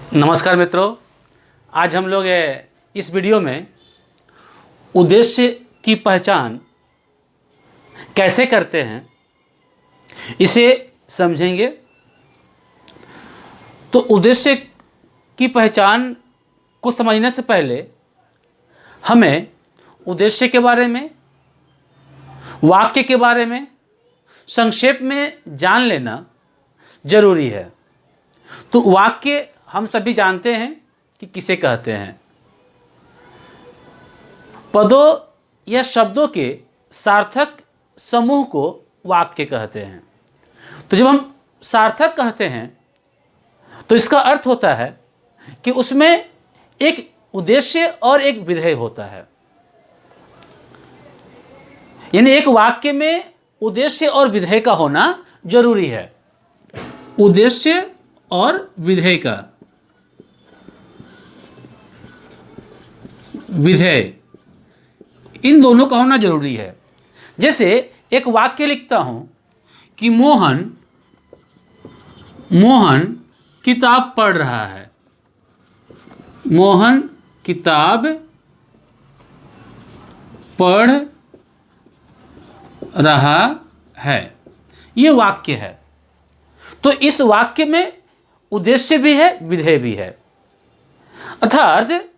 नमस्कार मित्रों, आज हम लोग इस वीडियो में उद्देश्य की पहचान कैसे करते हैं इसे समझेंगे। तो उद्देश्य की पहचान को समझने से पहले हमें उद्देश्य के बारे में, वाक्य के बारे में संक्षेप में जान लेना जरूरी है। तो वाक्य हम सभी जानते हैं कि किसे कहते हैं। पदों या शब्दों के सार्थक समूह को वाक्य कहते हैं। तो जब हम सार्थक कहते हैं तो इसका अर्थ होता है कि उसमें एक उद्देश्य और एक विधेय होता है। यानी एक वाक्य में उद्देश्य और विधेय का होना जरूरी है। उद्देश्य और विधेय का विधेय इन दोनों का होना जरूरी है। जैसे एक वाक्य लिखता हूं कि मोहन किताब पढ़ रहा है। मोहन किताब पढ़ रहा है, ये वाक्य है। तो इस वाक्य में उद्देश्य भी है, विधेय भी है। अर्थात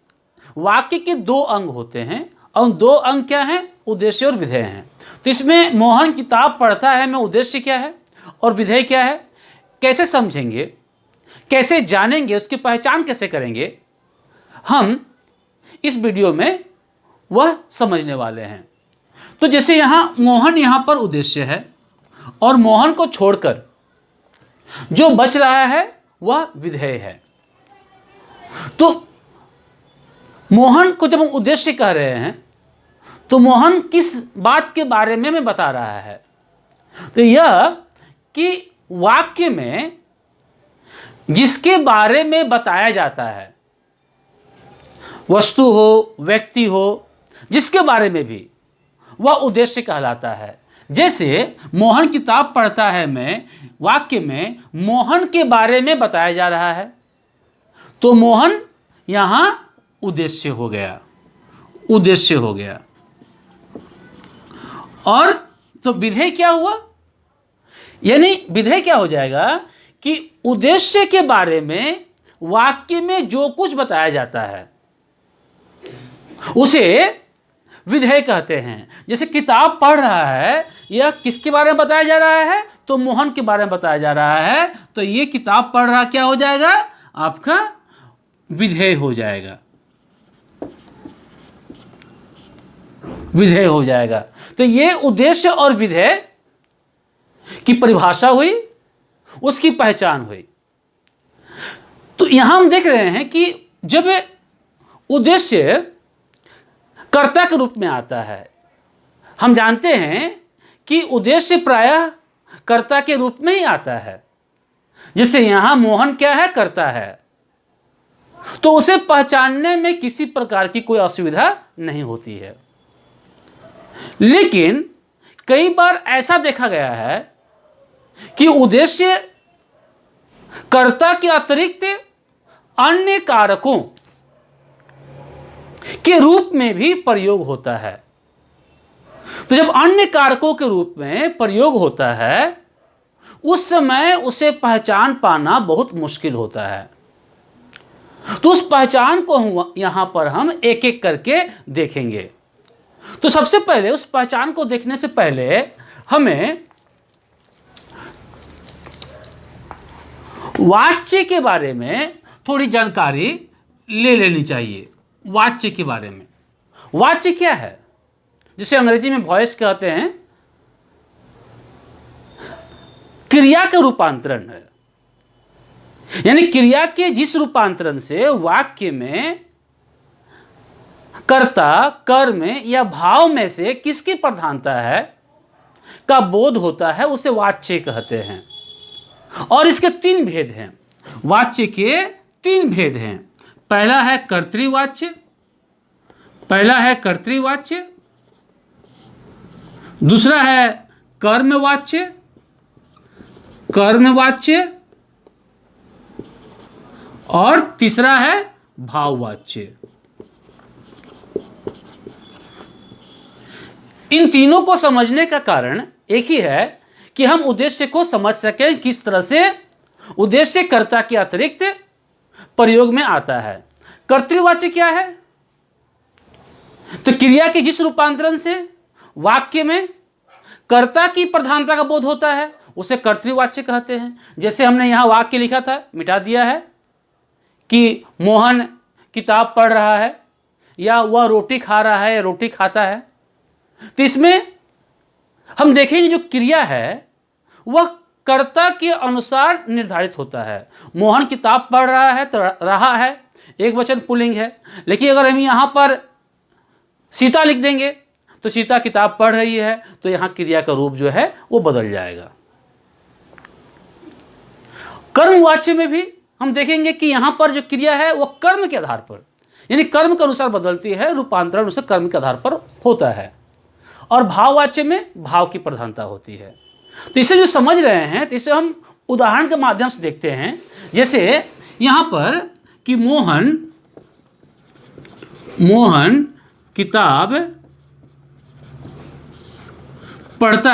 वाक्य के दो अंग होते हैं और दो अंग क्या हैं? उद्देश्य और विधेय हैं। तो इसमें मोहन किताब पढ़ता है में उद्देश्य क्या है और विधेय क्या है, कैसे समझेंगे, कैसे जानेंगे, उसकी पहचान कैसे करेंगे, हम इस वीडियो में वह समझने वाले हैं। तो जैसे मोहन यहाँ पर उद्देश्य है और मोहन को छोड़कर जो बच रहा है वह विधेय है। तो मोहन को जब हम उद्देश्य कह रहे हैं तो मोहन किस बात के बारे में हमें बता रहा है? तो यह कि वाक्य में जिसके बारे में बताया जाता है, वस्तु हो, व्यक्ति हो, जिसके बारे में भी, वह उद्देश्य कहलाता है। जैसे मोहन किताब पढ़ता है में वाक्य में मोहन के बारे में बताया जा रहा है, तो मोहन यहां उद्देश्य हो गया, उद्देश्य हो गया। और तो विधेय क्या हुआ? यानी विधेय क्या हो जाएगा कि उद्देश्य के बारे में वाक्य में जो कुछ बताया जाता है उसे विधेय कहते हैं। जैसे किताब पढ़ रहा है, यह किसके बारे में बताया जा रहा है? तो मोहन के बारे में बताया जा रहा है। तो ये किताब पढ़ रहा क्या हो जाएगा? आपका विधेय हो जाएगा, विधेय हो जाएगा। तो ये उद्देश्य और विधेय की परिभाषा हुई, उसकी पहचान हुई। तो यहां हम देख रहे हैं कि जब उद्देश्य कर्ता के रूप में आता है, हम जानते हैं कि उद्देश्य प्रायः कर्ता के रूप में ही आता है। जैसे यहां मोहन क्या है? कर्ता है। तो उसे पहचानने में किसी प्रकार की कोई असुविधा नहीं होती है। लेकिन कई बार ऐसा देखा गया है कि उद्देश्य कर्ता के अतिरिक्त अन्य कारकों के रूप में भी प्रयोग होता है। तो जब अन्य कारकों के रूप में प्रयोग होता है उस समय उसे पहचान पाना बहुत मुश्किल होता है। तो उस पहचान को यहां पर हम एक एक करके देखेंगे। तो सबसे पहले उस पहचान को देखने से पहले हमें वाच्य के बारे में थोड़ी जानकारी ले लेनी चाहिए। वाच्य के बारे में, वाच्य क्या है? जिसे अंग्रेजी में वॉइस कहते हैं, क्रिया का रूपांतरण है। यानी क्रिया के जिस रूपांतरण से वाक्य में कर्ता, कर्म या भाव में से किसकी प्रधानता है का बोध होता है, उसे वाच्य कहते हैं। और इसके तीन भेद हैं। वाच्य के तीन भेद हैं। पहला है कर्तृवाच्य, दूसरा है कर्मवाच्य और तीसरा है भाववाच्य। इन तीनों को समझने का कारण एक ही है कि हम उद्देश्य को समझ सकें, किस तरह से उद्देश्य कर्ता के अतिरिक्त प्रयोग में आता है। कर्तृवाच्य क्या है? तो क्रिया के जिस रूपांतरण से वाक्य में कर्ता की प्रधानता का बोध होता है उसे कर्तृवाच्य कहते हैं। जैसे हमने यहां वाक्य लिखा था, मिटा दिया है, कि मोहन किताब पढ़ रहा है या वह रोटी खा रहा है, रोटी खाता है। तो इसमें हम देखेंगे जो क्रिया है वह कर्ता के अनुसार निर्धारित होता है। मोहन किताब पढ़ रहा है तो रहा है एक वचन पुल्लिंग है, लेकिन अगर हम यहाँ पर सीता लिख देंगे तो सीता किताब पढ़ रही है, तो यहाँ क्रिया का रूप जो है वो बदल जाएगा। कर्मवाच्य में भी हम देखेंगे कि यहाँ पर जो क्रिया है वह कर्म के आधार पर, यानी कर्म के अनुसार बदलती है, रूपांतरण उसे कर्म के आधार पर होता है। और भाववाच्य में भाव की प्रधानता होती है। तो इसे जो समझ रहे हैं तो इसे हम उदाहरण के माध्यम से देखते हैं। जैसे यहाँ पर कि मोहन किताब पढ़ता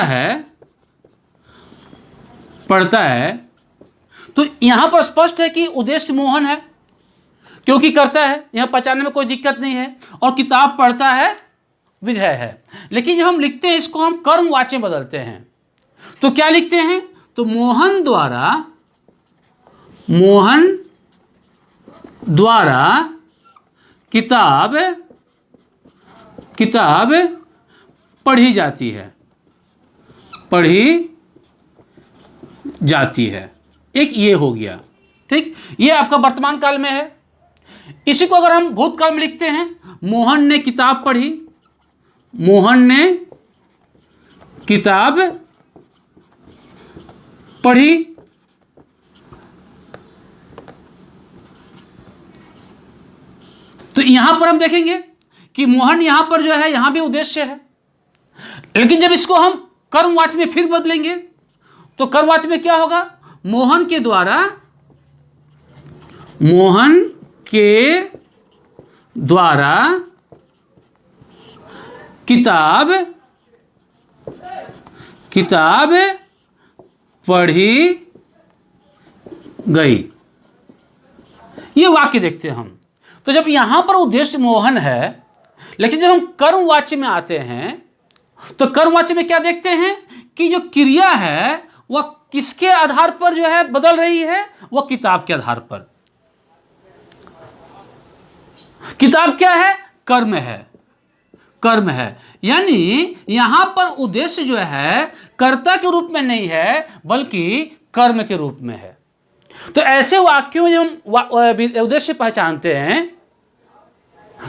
है, तो यहाँ पर स्पष्ट है कि उद्देश्य मोहन है, क्योंकि करता है, यहाँ पहचानने में कोई दिक्कत नहीं है। और किताब पढ़ता है विधेय है। लेकिन जब हम लिखते हैं इसको, हम कर्मवाच्य बदलते हैं, तो क्या लिखते हैं? तो मोहन द्वारा किताब पढ़ी जाती है। एक ये हो गया, ठीक। ये आपका वर्तमान काल में है। इसी को अगर हम भूतकाल में लिखते हैं, मोहन ने किताब पढ़ी, तो यहां पर हम देखेंगे कि मोहन यहां पर जो है, यहां भी उद्देश्य है। लेकिन जब इसको हम कर्मवाच्य में फिर बदलेंगे तो कर्मवाच्य में क्या होगा? मोहन के द्वारा किताब पढ़ी गई। ये वाक्य देखते हैं हम। तो जब यहां पर उद्देश्य मोहन है, लेकिन जब हम कर्मवाच्य में आते हैं तो कर्मवाच्य में क्या देखते हैं कि जो क्रिया है वह किसके आधार पर जो है बदल रही है? वह किताब के आधार पर। किताब क्या है? कर्म है। यानी यहां पर उद्देश्य जो है कर्ता के रूप में नहीं है, बल्कि कर्म के रूप में है। तो ऐसे वाक्यों में जब हम उद्देश्य पहचानते हैं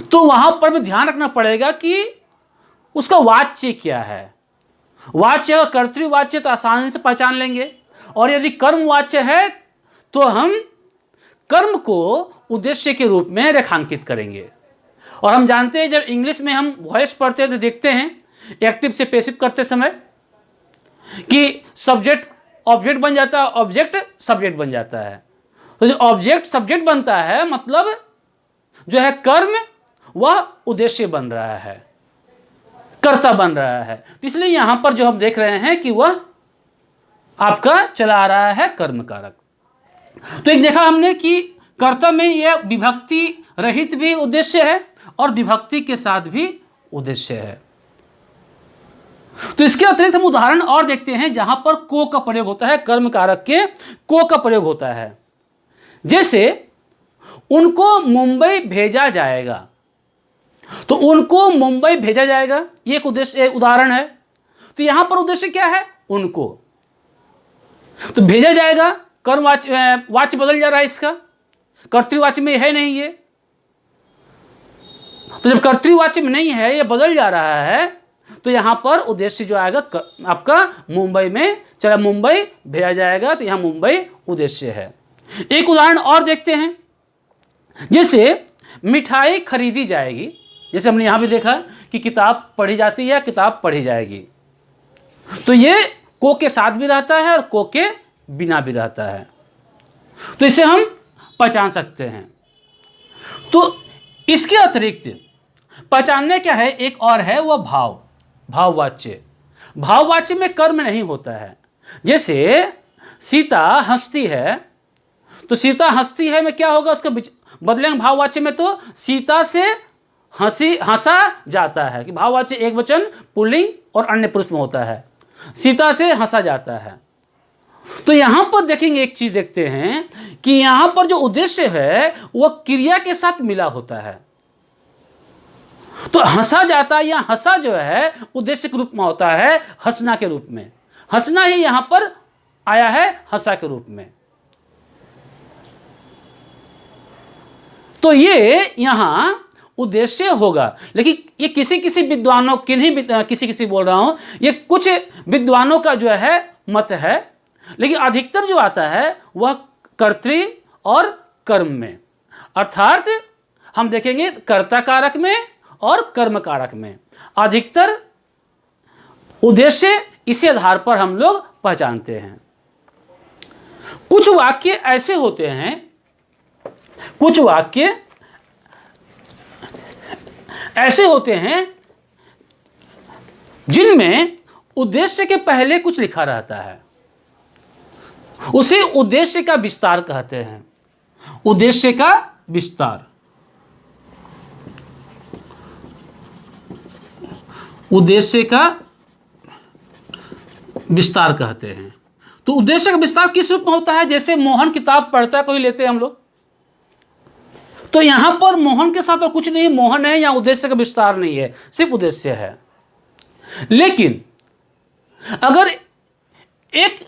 तो वहां पर भी ध्यान रखना पड़ेगा कि उसका वाच्य क्या है। वाच्य और कर्तृवाच्य तो आसानी से पहचान लेंगे, और यदि कर्मवाच्य है तो हम कर्म को उद्देश्य के रूप में रेखांकित करेंगे। और हम जानते हैं जब इंग्लिश में हम वॉइस पढ़ते हैं तो देखते हैं एक्टिव से पैसिव करते समय कि सब्जेक्ट ऑब्जेक्ट बन जाता है, ऑब्जेक्ट सब्जेक्ट बन जाता है। तो जो ऑब्जेक्ट सब्जेक्ट बनता है, मतलब जो है कर्म वह उद्देश्य बन रहा है, कर्ता बन रहा है। इसलिए यहां पर जो हम देख रहे हैं कि वह आपका चला आ रहा है कर्म कारक। तो एक देखा हमने कि कर्ता में यह विभक्ति रहित भी उद्देश्य है और विभक्ति के साथ भी उद्देश्य है। तो इसके अतिरिक्त हम उदाहरण और देखते हैं जहां पर को का प्रयोग होता है, कर्म कारक के को का प्रयोग होता है। जैसे उनको मुंबई भेजा जाएगा, तो उनको मुंबई भेजा जाएगा, ये एक उद्देश्य उदाहरण है। तो यहां पर उद्देश्य क्या है? उनको। तो भेजा जाएगा, कर्मवाच्य बदल जा रहा है, इसका कर्तृवाच्य में है नहीं ये। तो जब कर्तृवाच्य में नहीं है, ये बदल जा रहा है, तो यहां पर उद्देश्य जो आएगा आपका मुंबई में, चला मुंबई भेजा जाएगा, तो यहां मुंबई उद्देश्य है। एक उदाहरण और देखते हैं, जैसे मिठाई खरीदी जाएगी। जैसे हमने यहां भी देखा कि किताब पढ़ी जाती है, किताब पढ़ी जाएगी, तो ये को के साथ भी रहता है और को के बिना भी रहता है। तो इसे हम पहचान सकते हैं। तो इसके अतिरिक्त पहचानने क्या है, एक और है वह भाव, भाववाच्य। भाववाच्य में कर्म नहीं होता है। जैसे सीता हंसती है, तो सीता हंसती है में क्या होगा, उसका बदलेंगे भाववाच्य में, तो सीता से हंसा जाता है कि भाववाच्य एक वचन पुल्लिंग और अन्य पुरुष में होता है, सीता से हंसा जाता है। तो यहां पर देखेंगे, एक चीज देखते हैं कि यहां पर जो उद्देश्य है वह क्रिया के साथ मिला होता है। तो हंसा जाता है या हंसा जो है उद्देश्य के रूप में होता है, हंसना के रूप में। हंसना ही यहां पर आया है हंसा के रूप में। तो ये यहां उद्देश्य होगा। लेकिन ये किसी किसी विद्वानों, किसी किसी बोल रहा हूं, ये कुछ विद्वानों का जो है मत है, लेकिन अधिकतर जो आता है वह कर्तृ और कर्म में, अर्थात हम देखेंगे कर्ता कारक में और कर्म कारक में अधिकतर उद्देश्य इसी आधार पर हम लोग पहचानते हैं। कुछ वाक्य ऐसे होते हैं, कुछ वाक्य ऐसे होते हैं जिनमें उद्देश्य के पहले कुछ लिखा रहता है, उसे उद्देश्य का विस्तार कहते हैं। उद्देश्य का विस्तार, उद्देश्य का विस्तार कहते हैं। तो उद्देश्य का विस्तार किस रूप में होता है, जैसे मोहन किताब पढ़ता है, कोई लेते हैं हम लोग, तो यहां पर मोहन के साथ और कुछ नहीं, मोहन है, यहां उद्देश्य का विस्तार नहीं है, सिर्फ उद्देश्य है। लेकिन अगर एक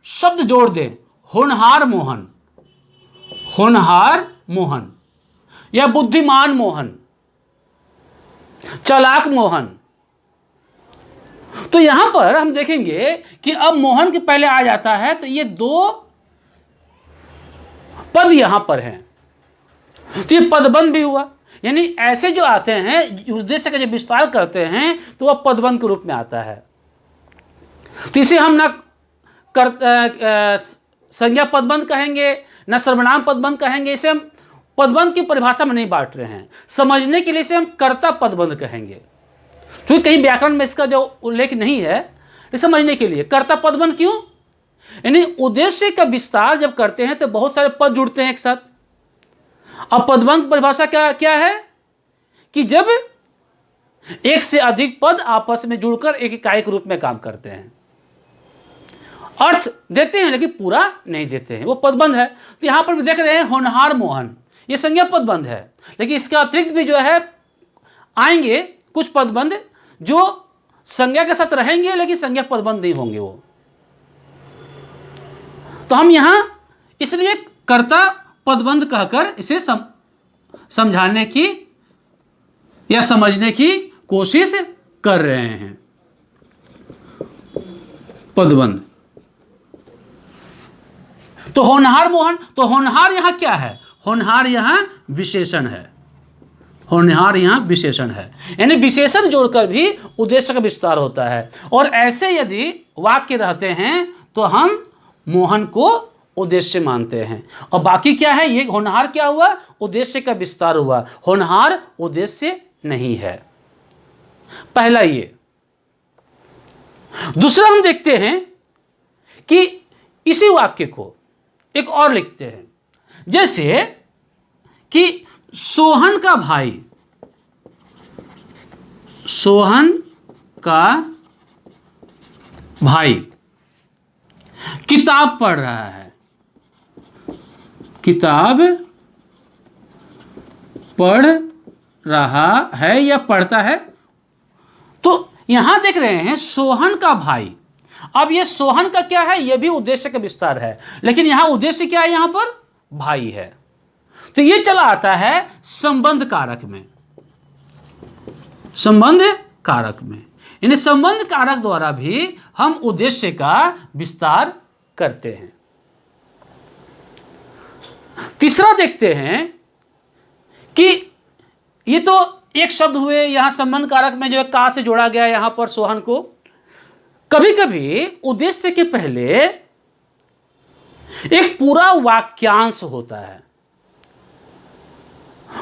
शब्द जोड़ दें, होनहार मोहन, होनहार मोहन, या बुद्धिमान मोहन, चालाक मोहन, तो यहां पर हम देखेंगे कि अब मोहन के पहले आ जाता है, तो ये दो पद यहां पर हैं, तो ये पदबंध भी हुआ। यानी ऐसे जो आते हैं उद्देश्य का जब विस्तार करते हैं तो वह पदबंध के रूप में आता है। तो इसे हम ना संज्ञा पदबंध कहेंगे, ना सर्वनाम पदबंध कहेंगे, इसे हम पदबंध की परिभाषा में नहीं बांट रहे हैं, समझने के लिए इसे हम कर्ता पदबंध कहेंगे। क्योंकि कहीं व्याकरण में इसका जो उल्लेख नहीं है, समझने के लिए कर्ता पदबंध क्यों, यानी उद्देश्य का विस्तार जब करते हैं तो बहुत सारे पद जुड़ते हैं एक साथ। अब पदबंध परिभाषा क्या है कि जब एक से अधिक पद आपस में जुड़कर एक इकाई के रूप में काम करते हैं, अर्थ देते हैं लेकिन पूरा नहीं देते हैं, वो पदबंध है। तो यहां पर भी देख रहे हैं होनहार मोहन, ये संज्ञा पदबंध है, लेकिन इसके अतिरिक्त भी जो है आएंगे कुछ पदबंध जो संज्ञा के साथ रहेंगे लेकिन संज्ञा पदबंध नहीं होंगे वो। तो हम यहां इसलिए कर्ता पदबंध कहकर इसे समझाने की या समझने की कोशिश कर रहे हैं। पदबंध, तो होनहार मोहन, तो होनहार यहां क्या है, होनहार यहां विशेषण है, होनहार यहां विशेषण है, यानी विशेषण जोड़कर भी उद्देश्य का विस्तार होता है। और ऐसे यदि वाक्य रहते हैं तो हम मोहन को उद्देश्य मानते हैं, और बाकी क्या है, ये होनहार क्या हुआ, उद्देश्य का विस्तार हुआ, होनहार उद्देश्य नहीं है। पहला ये। दूसरा हम देखते हैं कि इसी वाक्य को एक और लिखते हैं, जैसे कि सोहन का भाई, सोहन का भाई किताब पढ़ रहा है, किताब पढ़ रहा है या पढ़ता है। तो यहां देख रहे हैं सोहन का भाई। अब ये सोहन का क्या है, ये भी उद्देश्य का विस्तार है, लेकिन यहां उद्देश्य क्या है, यहां पर भाई है। तो ये चला आता है संबंध कारक में, संबंध कारक में, यानी संबंध कारक द्वारा भी हम उद्देश्य का विस्तार करते हैं। तीसरा देखते हैं कि ये तो एक शब्द हुए, यहां संबंध कारक में जो है का से जोड़ा गया यहां पर सोहन को। कभी कभी उद्देश्य के पहले एक पूरा वाक्यांश होता है,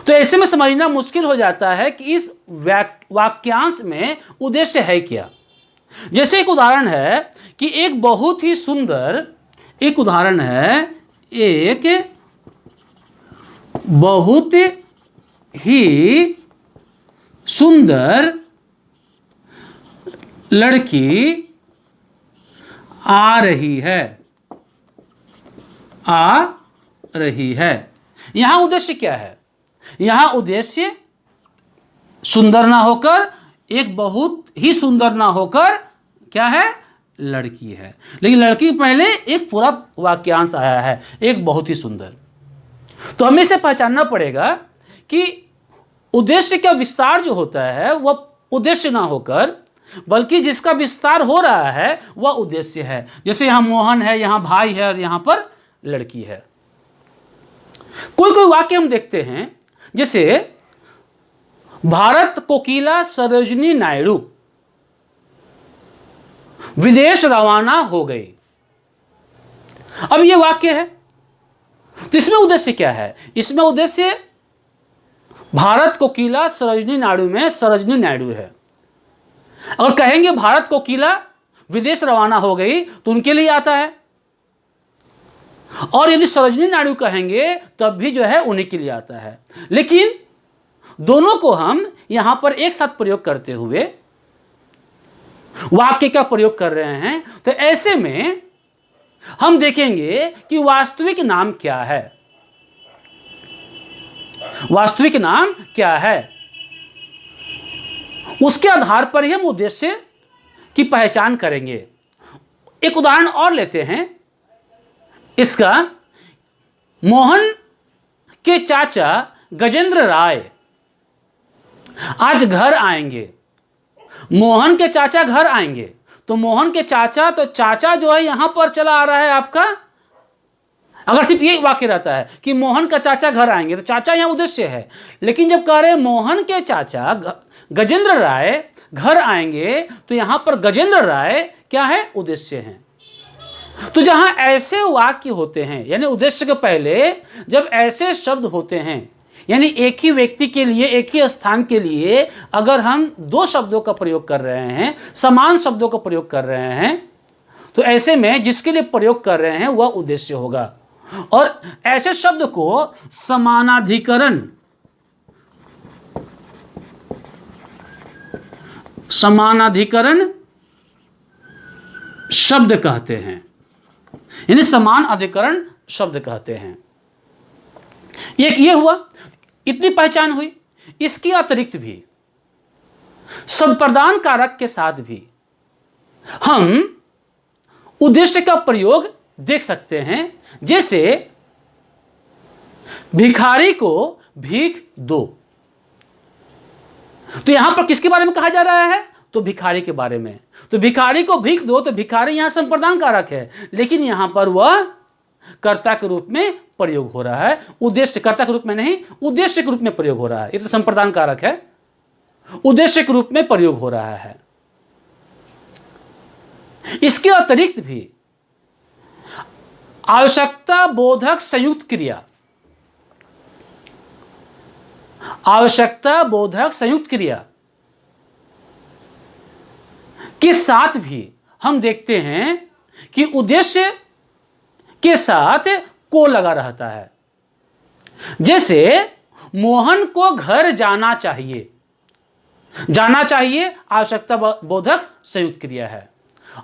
तो ऐसे में समझना मुश्किल हो जाता है कि इस वाक्यांश में उद्देश्य है क्या। जैसे एक उदाहरण है कि एक बहुत ही सुंदर, एक उदाहरण है, एक बहुत ही सुंदर लड़की आ रही है, आ रही है। यहां उद्देश्य क्या है? यहां उद्देश्य सुंदर ना होकर, एक बहुत ही सुंदर ना होकर क्या है? लड़की है। लेकिन लड़की पहले एक पूरा वाक्यांश आया है, एक बहुत ही सुंदर। तो हमें इसे पहचानना पड़ेगा कि उद्देश्य का विस्तार जो होता है वह उद्देश्य ना होकर, बल्कि जिसका विस्तार हो रहा है वह उद्देश्य है। जैसे यहां मोहन है, यहां भाई है और यहां पर लड़की है। कोई कोई वाक्य हम देखते हैं, जैसे भारत कोकिला सरोजिनी नायडू विदेश रवाना हो गई। अब यह वाक्य है, तो इसमें उद्देश्य क्या है? इसमें उद्देश्य भारत कोकिला सरोजिनी नायडू में सरोजिनी नायडू है। अगर कहेंगे भारत कोकिला विदेश रवाना हो गई तो उनके लिए आता है, और यदि सरोजिनी नायडू कहेंगे तब भी जो है उन्हीं के लिए आता है। लेकिन दोनों को हम यहां पर एक साथ प्रयोग करते हुए वाक्य का प्रयोग कर रहे हैं, तो ऐसे में हम देखेंगे कि वास्तविक नाम क्या है। वास्तविक नाम क्या है, उसके आधार पर ही हम उद्देश्य की पहचान करेंगे। एक उदाहरण और लेते हैं इसका। मोहन के चाचा गजेंद्र राय आज घर आएंगे। मोहन के चाचा घर आएंगे, तो मोहन के चाचा, तो चाचा जो है यहां पर चला आ रहा है आपका। अगर सिर्फ ये वाक्य रहता है कि मोहन का चाचा घर आएंगे, तो चाचा यहां उद्देश्य है। लेकिन जब कह रहे हैं मोहन के चाचा गजेंद्र राय घर आएंगे, तो यहां पर गजेंद्र राय क्या है? उद्देश्य है। तो जहां ऐसे वाक्य होते हैं, यानी उद्देश्य के पहले जब ऐसे शब्द होते हैं, यानी एक ही व्यक्ति के लिए, एक ही स्थान के लिए अगर हम दो शब्दों का प्रयोग कर रहे हैं, समान शब्दों का प्रयोग कर रहे हैं, तो ऐसे में जिसके लिए प्रयोग कर रहे हैं वह उद्देश्य होगा। और ऐसे शब्द को समानाधिकरण, समानाधिकरण शब्द कहते हैं, यानी समान अधिकरण शब्द कहते हैं। एक ये हुआ, इतनी पहचान हुई। इसके अतिरिक्त भी शब्द प्रदान कारक के साथ भी हम उद्देश्य का प्रयोग देख सकते हैं। जैसे भिखारी को भीख दो, तो यहां पर किसके बारे में कहा जा रहा है? तो भिखारी के बारे में। तो भिखारी को भीख दो, तो भिखारी यहां संप्रदान कारक है, लेकिन यहां पर वह कर्ता के रूप में प्रयोग हो रहा है। उद्देश्य कर्ता के रूप में नहीं, उद्देश्य के रूप में प्रयोग हो रहा है। ये तो संप्रदान कारक है, उद्देश्य के रूप में प्रयोग हो रहा है। इसके अतिरिक्त भी आवश्यकता बोधक संयुक्त क्रिया, आवश्यकता बोधक संयुक्त क्रिया के साथ भी हम देखते हैं कि उद्देश्य के साथ को लगा रहता है। जैसे मोहन को घर जाना चाहिए, जाना चाहिए आवश्यकता बोधक संयुक्त क्रिया है,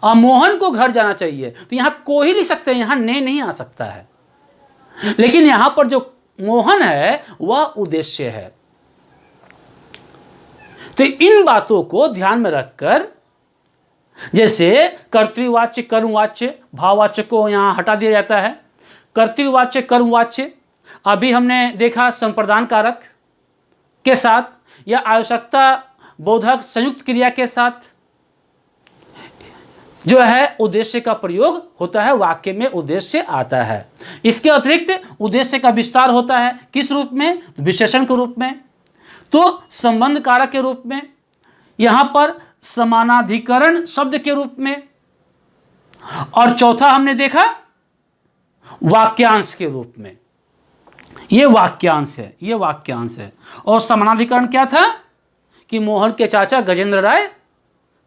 और मोहन को घर जाना चाहिए, तो यहां को ही लिख सकते हैं, यहां ने नहीं आ सकता है। लेकिन यहां पर जो मोहन है वह उद्देश्य है। तो इन बातों को ध्यान में रखकर, जैसे कर्तृवाच्य कर्मवाच्य भाववाच्य को यहां हटा दिया जाता है, कर्तृवाच्य कर्मवाच्य अभी हमने देखा संप्रदान कारक के साथ या आवश्यकता बोधक संयुक्त क्रिया के साथ जो है उद्देश्य का प्रयोग होता है, वाक्य में उद्देश्य आता है। इसके अतिरिक्त उद्देश्य का विस्तार होता है, किस रूप में? विशेषण के रूप में, तो संबंध कारक के रूप में, यहां पर समानाधिकरण शब्द के रूप में, और चौथा हमने देखा वाक्यांश के रूप में। ये वाक्यांश है, ये वाक्यांश है। और समानाधिकरण क्या था कि मोहन के चाचा गजेंद्र राय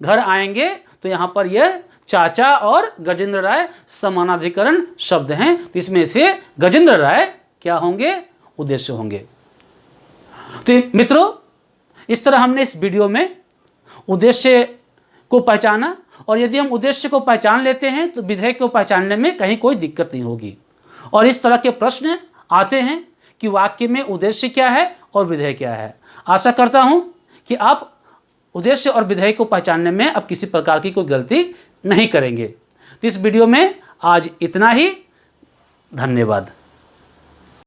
घर आएंगे, तो यहाँ पर यह चाचा और गजेंद्र राय समानाधिकरण शब्द हैं, तो इसमें से गजेंद्र राय क्या होंगे, उद्देश्य होंगे। तो मित्रों, इस तरह हमने इस वीडियो में उद्देश्य को पहचाना, और यदि हम उद्देश्य को पहचान लेते हैं तो विधेय को पहचानने में कहीं कोई दिक्कत नहीं होगी। और इस तरह के प्रश्न आते हैं कि वाक्य में उद्देश्य क्या है और विधेय क्या है। आशा करता हूं कि आप उद्देश्य और विधेय को पहचानने में अब किसी प्रकार की कोई गलती नहीं करेंगे। तो इस वीडियो में आज इतना ही। धन्यवाद।